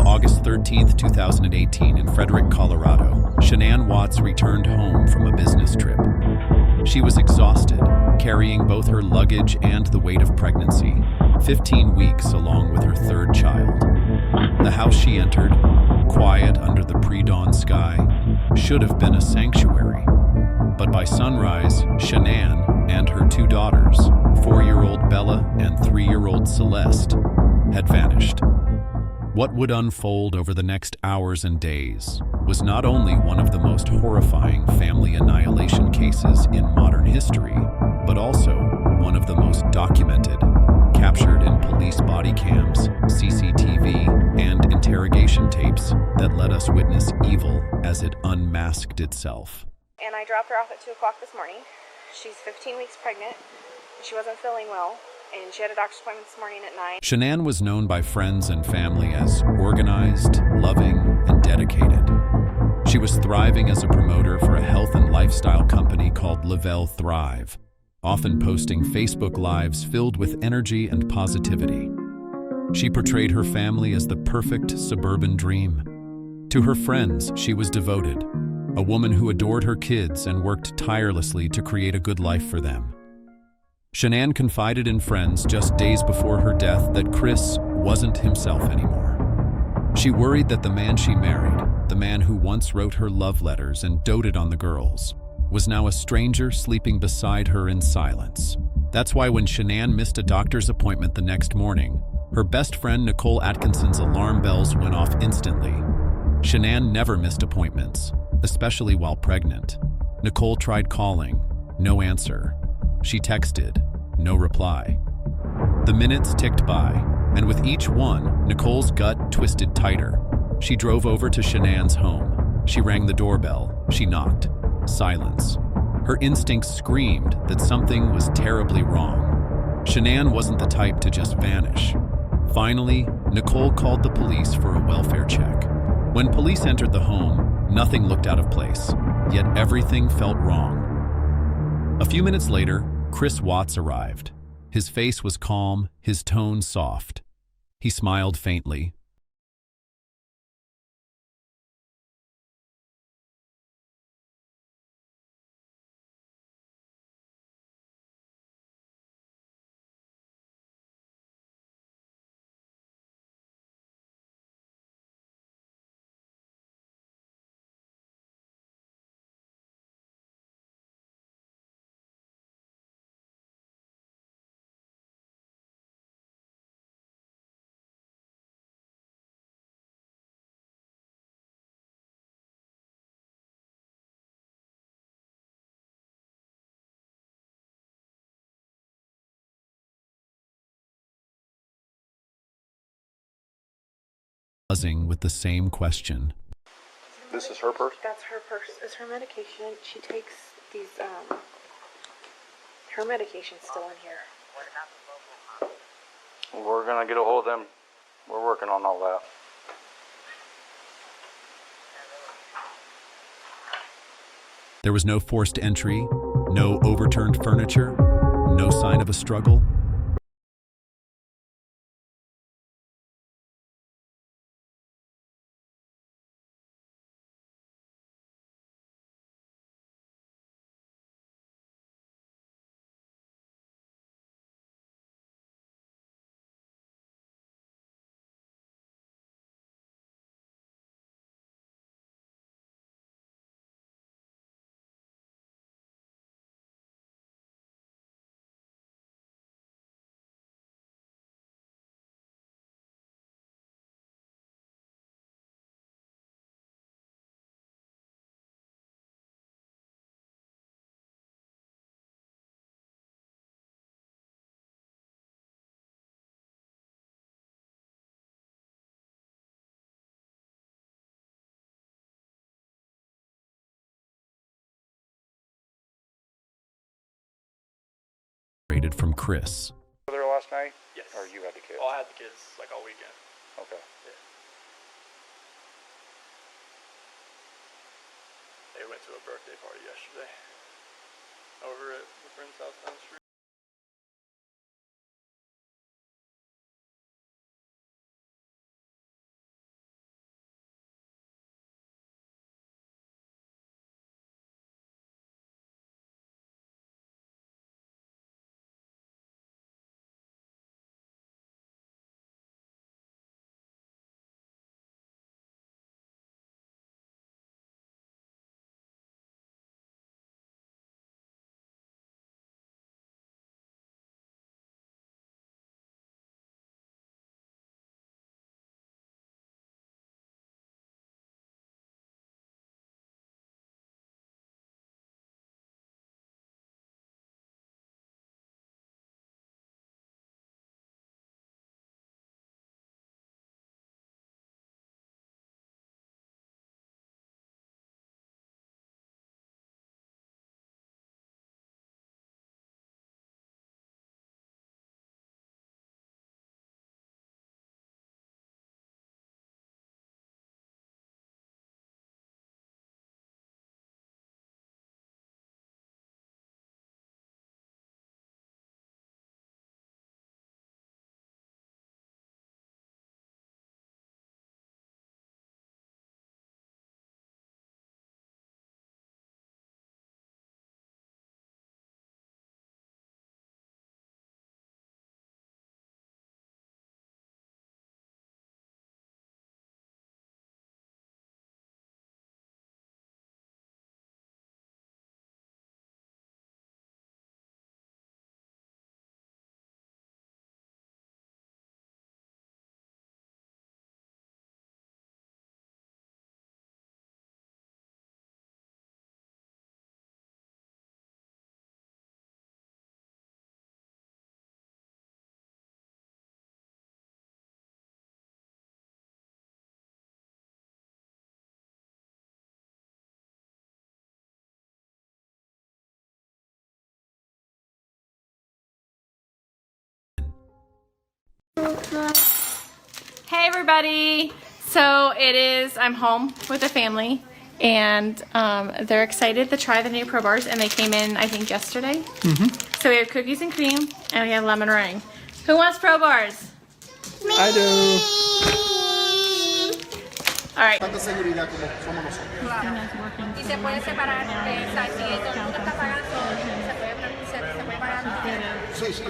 August 13th, 2018, in Frederick, Colorado, Shanann Watts returned home from a business trip. She was exhausted, carrying both her luggage and the weight of pregnancy, 15 weeks along with her third child. The house she entered, quiet under the pre-dawn sky, should have been a sanctuary. But by sunrise, Shanann and her two daughters, 4-year-old Bella and 3-year-old Celeste, had vanished. What would unfold over the next hours and days was not only one of the most horrifying family annihilation cases in modern history, but also one of the most documented, captured in police body cams, CCTV, and interrogation tapes that let us witness evil as it unmasked itself. And I dropped her off at 2 o'clock this morning. She's 15 weeks pregnant. She wasn't feeling well, and she had a doctor's appointment this morning at 9. Shanann was known by friends and family as organized, loving, and dedicated. She was thriving as a promoter for a health and lifestyle company called Lavelle Thrive, often posting Facebook Lives filled with energy and positivity. She portrayed her family as the perfect suburban dream. To her friends, she was devoted, a woman who adored her kids and worked tirelessly to create a good life for them. Shanann confided in friends just days before her death that Chris wasn't himself anymore. She worried that the man she married, the man who once wrote her love letters and doted on the girls, was now a stranger sleeping beside her in silence. That's why when Shanann missed a doctor's appointment the next morning, her best friend Nicole Atkinson's alarm bells went off instantly. Shanann never missed appointments, especially while pregnant. Nicole tried calling, no answer. She texted, no reply. The minutes ticked by, and with each one, Nicole's gut twisted tighter. She drove over to Shanann's home. She rang the doorbell. She knocked. Silence. Her instincts screamed that something was terribly wrong. Shanann wasn't the type to just vanish. Finally, Nicole called the police for a welfare check. When police entered the home, nothing looked out of place, yet everything felt wrong. A few minutes later, Chris Watts arrived. His face was calm, his tone soft. He smiled faintly. Buzzing with the same question. This is her purse? That's her purse. It's her medication. She takes these, her medication's still in here. We're gonna get a hold of them. We're working on all that. There was no forced entry, no overturned furniture, no sign of a struggle. From Chris. Were there last night? Yes. Or you had the kids? Oh, I had the kids like all weekend. Okay. Yeah. They went to a birthday party yesterday over at the friend's house down the street. Hey everybody! So I'm home with the family and they're excited to try the new Pro Bars and they came in I think yesterday. So we have cookies and cream and we have lemon meringue. Who wants Pro Bars? Me. I do. Alright. Tanta seguridad como somos nosotros. Y se puede separar, si todo el mundo está pagando, se puede pagar. Sí, sí.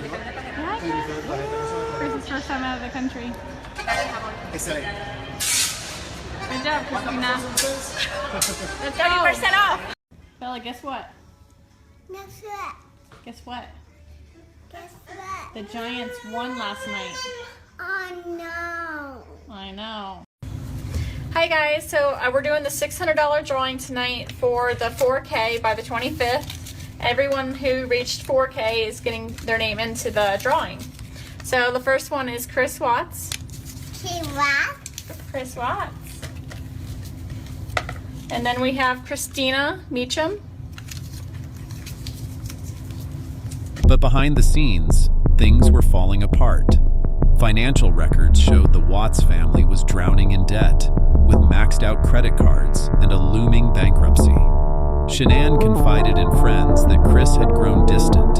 Chris's first time out of the country. Excelente. Good job, Christina. Let's go. 30% off. Bella, guess what? Guess what? Guess what? Guess what? The Giants won last night. Oh no. I know. Hi guys, so we're doing the $600 drawing tonight for the 4K by the 25th. Everyone who reached 4K is getting their name into the drawing. So the first one is Chris Watts. Chris Watts. And then we have Christina Meacham. But behind the scenes, things were falling apart. Financial records showed the Watts family was drowning in debt, with maxed out credit cards and a looming bankruptcy. Shanann confided in friends that Chris had grown distant.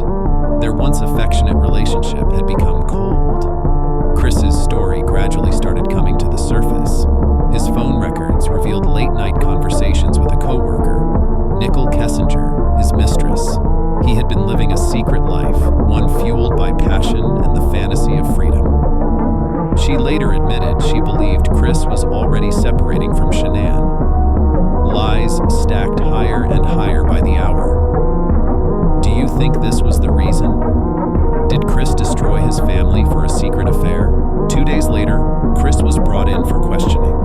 Their once affectionate relationship had become cold. Chris's story gradually started coming to the surface. His phone records revealed late-night conversations with a coworker, Nicole Kessinger, his mistress. He had been living a secret life, one fueled by passion and the fantasy of freedom. She later admitted she believed Chris was already separating from Shanann. Lies stacked higher and higher by the hour. Do you think this was the reason? Did Chris destroy his family for a secret affair? 2 days later, Chris was brought in for questioning.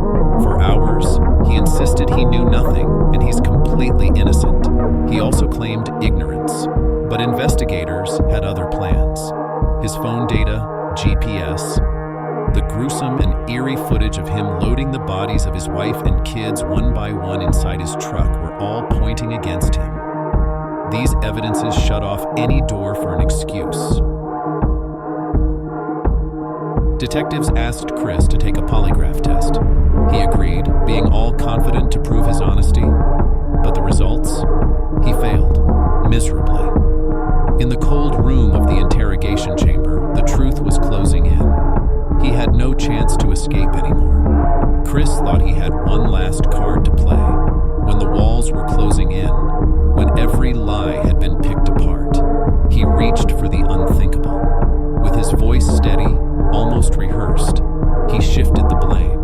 For hours, he insisted he knew nothing and he's completely innocent. He also claimed ignorance, but investigators had other plans. His phone data, GPS, the gruesome and eerie footage of him loading the bodies of his wife and kids one by one inside his truck were all pointing against him. These evidences shut off any door for an excuse. Detectives asked Chris to take a polygraph test. He agreed, being all confident to prove his honesty. But the results? He failed, miserably. In the cold room of the interrogation chamber, the truth was closing in. He had no chance to escape anymore. Chris thought he had one last card to play. When the walls were closing in, when every lie had been picked apart, he reached for the unthinkable. With his voice steady, almost rehearsed, he shifted the blame.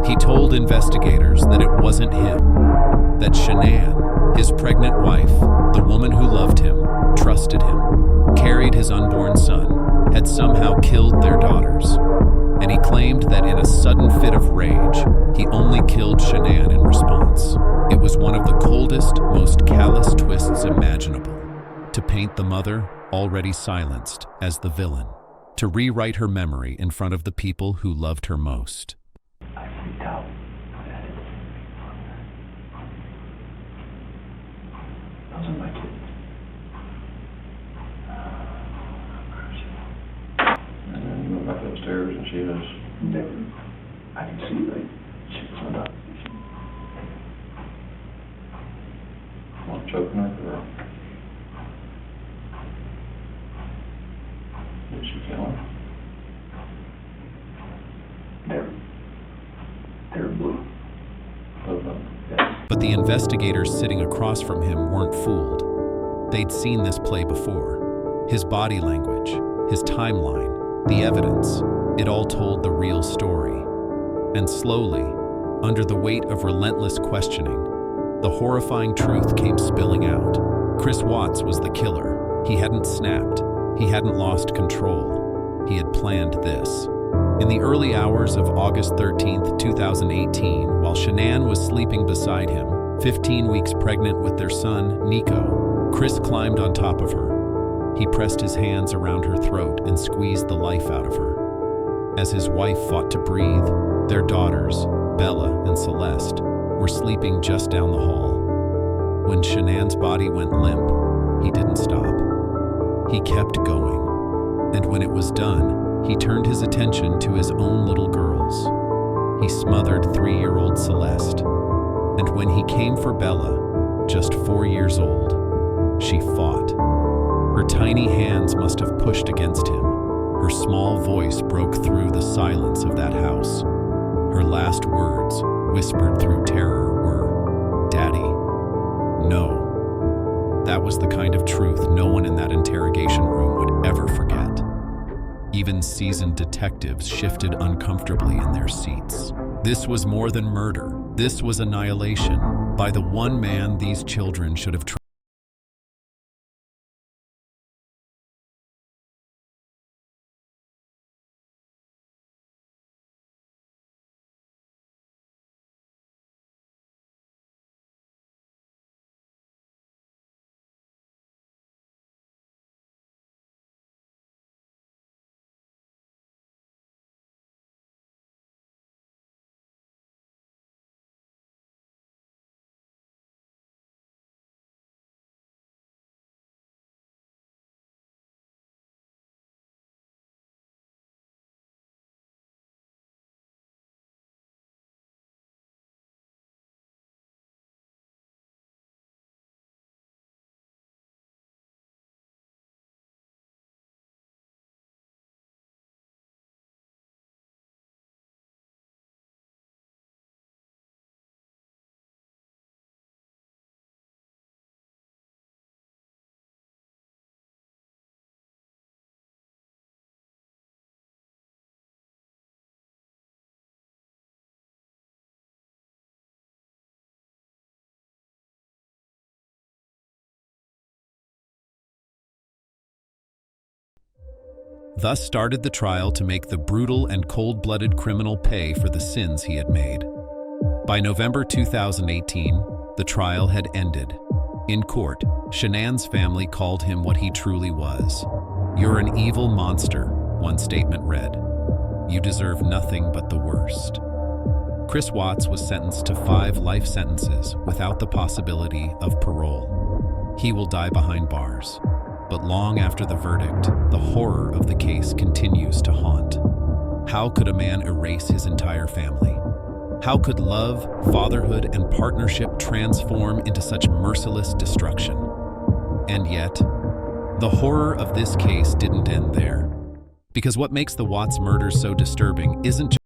He told investigators that it wasn't him, that Shanann, his pregnant wife, the woman who loved him, trusted him, carried his unborn son, had somehow killed their daughters. And he claimed that in a sudden fit of rage, he only killed Shanann in response. It was one of the coldest, most callous twists imaginable. To paint the mother, already silenced, as the villain. To rewrite her memory in front of the people who loved her most. I freaked out. Those are my kids. And then you went back upstairs and she was there. I can see like she was up. I'm choking her girl. Did she kill him? They're blue. Both of them, yes. But the investigators sitting across from him weren't fooled. They'd seen this play before. His body language, his timeline, the evidence, it all told the real story. And slowly, under the weight of relentless questioning, the horrifying truth came spilling out. Chris Watts was the killer. He hadn't snapped. He hadn't lost control. He had planned this. In the early hours of August 13th, 2018, while Shanann was sleeping beside him, 15 weeks pregnant with their son, Nico, Chris climbed on top of her. He pressed his hands around her throat and squeezed the life out of her. As his wife fought to breathe, their daughters, Bella and Celeste, were sleeping just down the hall. When Shanann's body went limp, he didn't stop. He kept going, and when it was done, he turned his attention to his own little girls. He smothered 3-year-old Celeste, and when he came for Bella, just 4 years old, she fought. Her tiny hands must have pushed against him. Her small voice broke through the silence of that house. Her last words, whispered through terror, were, "Daddy, no." That was the kind of truth no one in that interrogation room would ever forget. Even seasoned detectives shifted uncomfortably in their seats. This was more than murder. This was annihilation by the one man these children should have trusted. Thus started the trial to make the brutal and cold-blooded criminal pay for the sins he had made. By November 2018, the trial had ended. In court, Shanann's family called him what he truly was. "You're an evil monster," one statement read. "You deserve nothing but the worst." Chris Watts was sentenced to 5 life sentences without the possibility of parole. He will die behind bars. But long after the verdict, the horror of the case continues to haunt. How could a man erase his entire family? How could love, fatherhood, and partnership transform into such merciless destruction? And yet, the horror of this case didn't end there. Because what makes the Watts murders so disturbing isn't just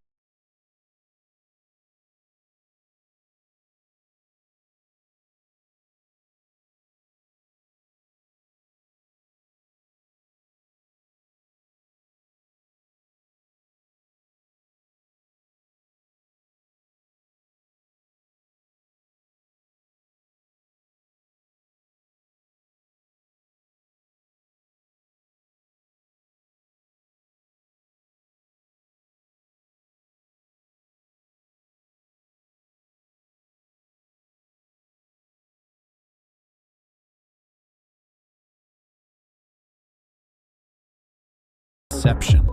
deception.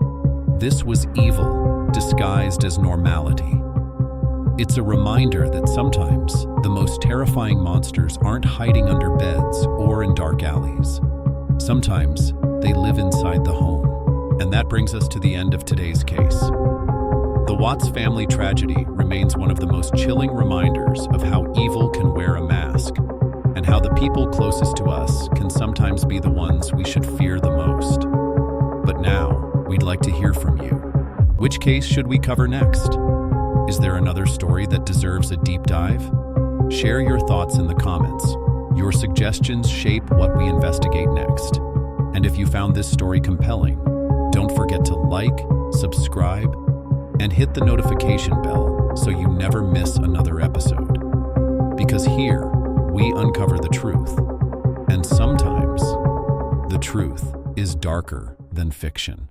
This was evil, disguised as normality. It's a reminder that sometimes the most terrifying monsters aren't hiding under beds or in dark alleys. Sometimes they live inside the home. And that brings us to the end of today's case. The Watts family tragedy remains one of the most chilling reminders of how evil can wear a mask, and how the people closest to us can sometimes be the ones we should fear the most. But now, we'd like to hear from you. Which case should we cover next? Is there another story that deserves a deep dive? Share your thoughts in the comments. Your suggestions shape what we investigate next. And if you found this story compelling, don't forget to like, subscribe, and hit the notification bell so you never miss another episode. Because here, we uncover the truth. And sometimes, the truth is darker than fiction.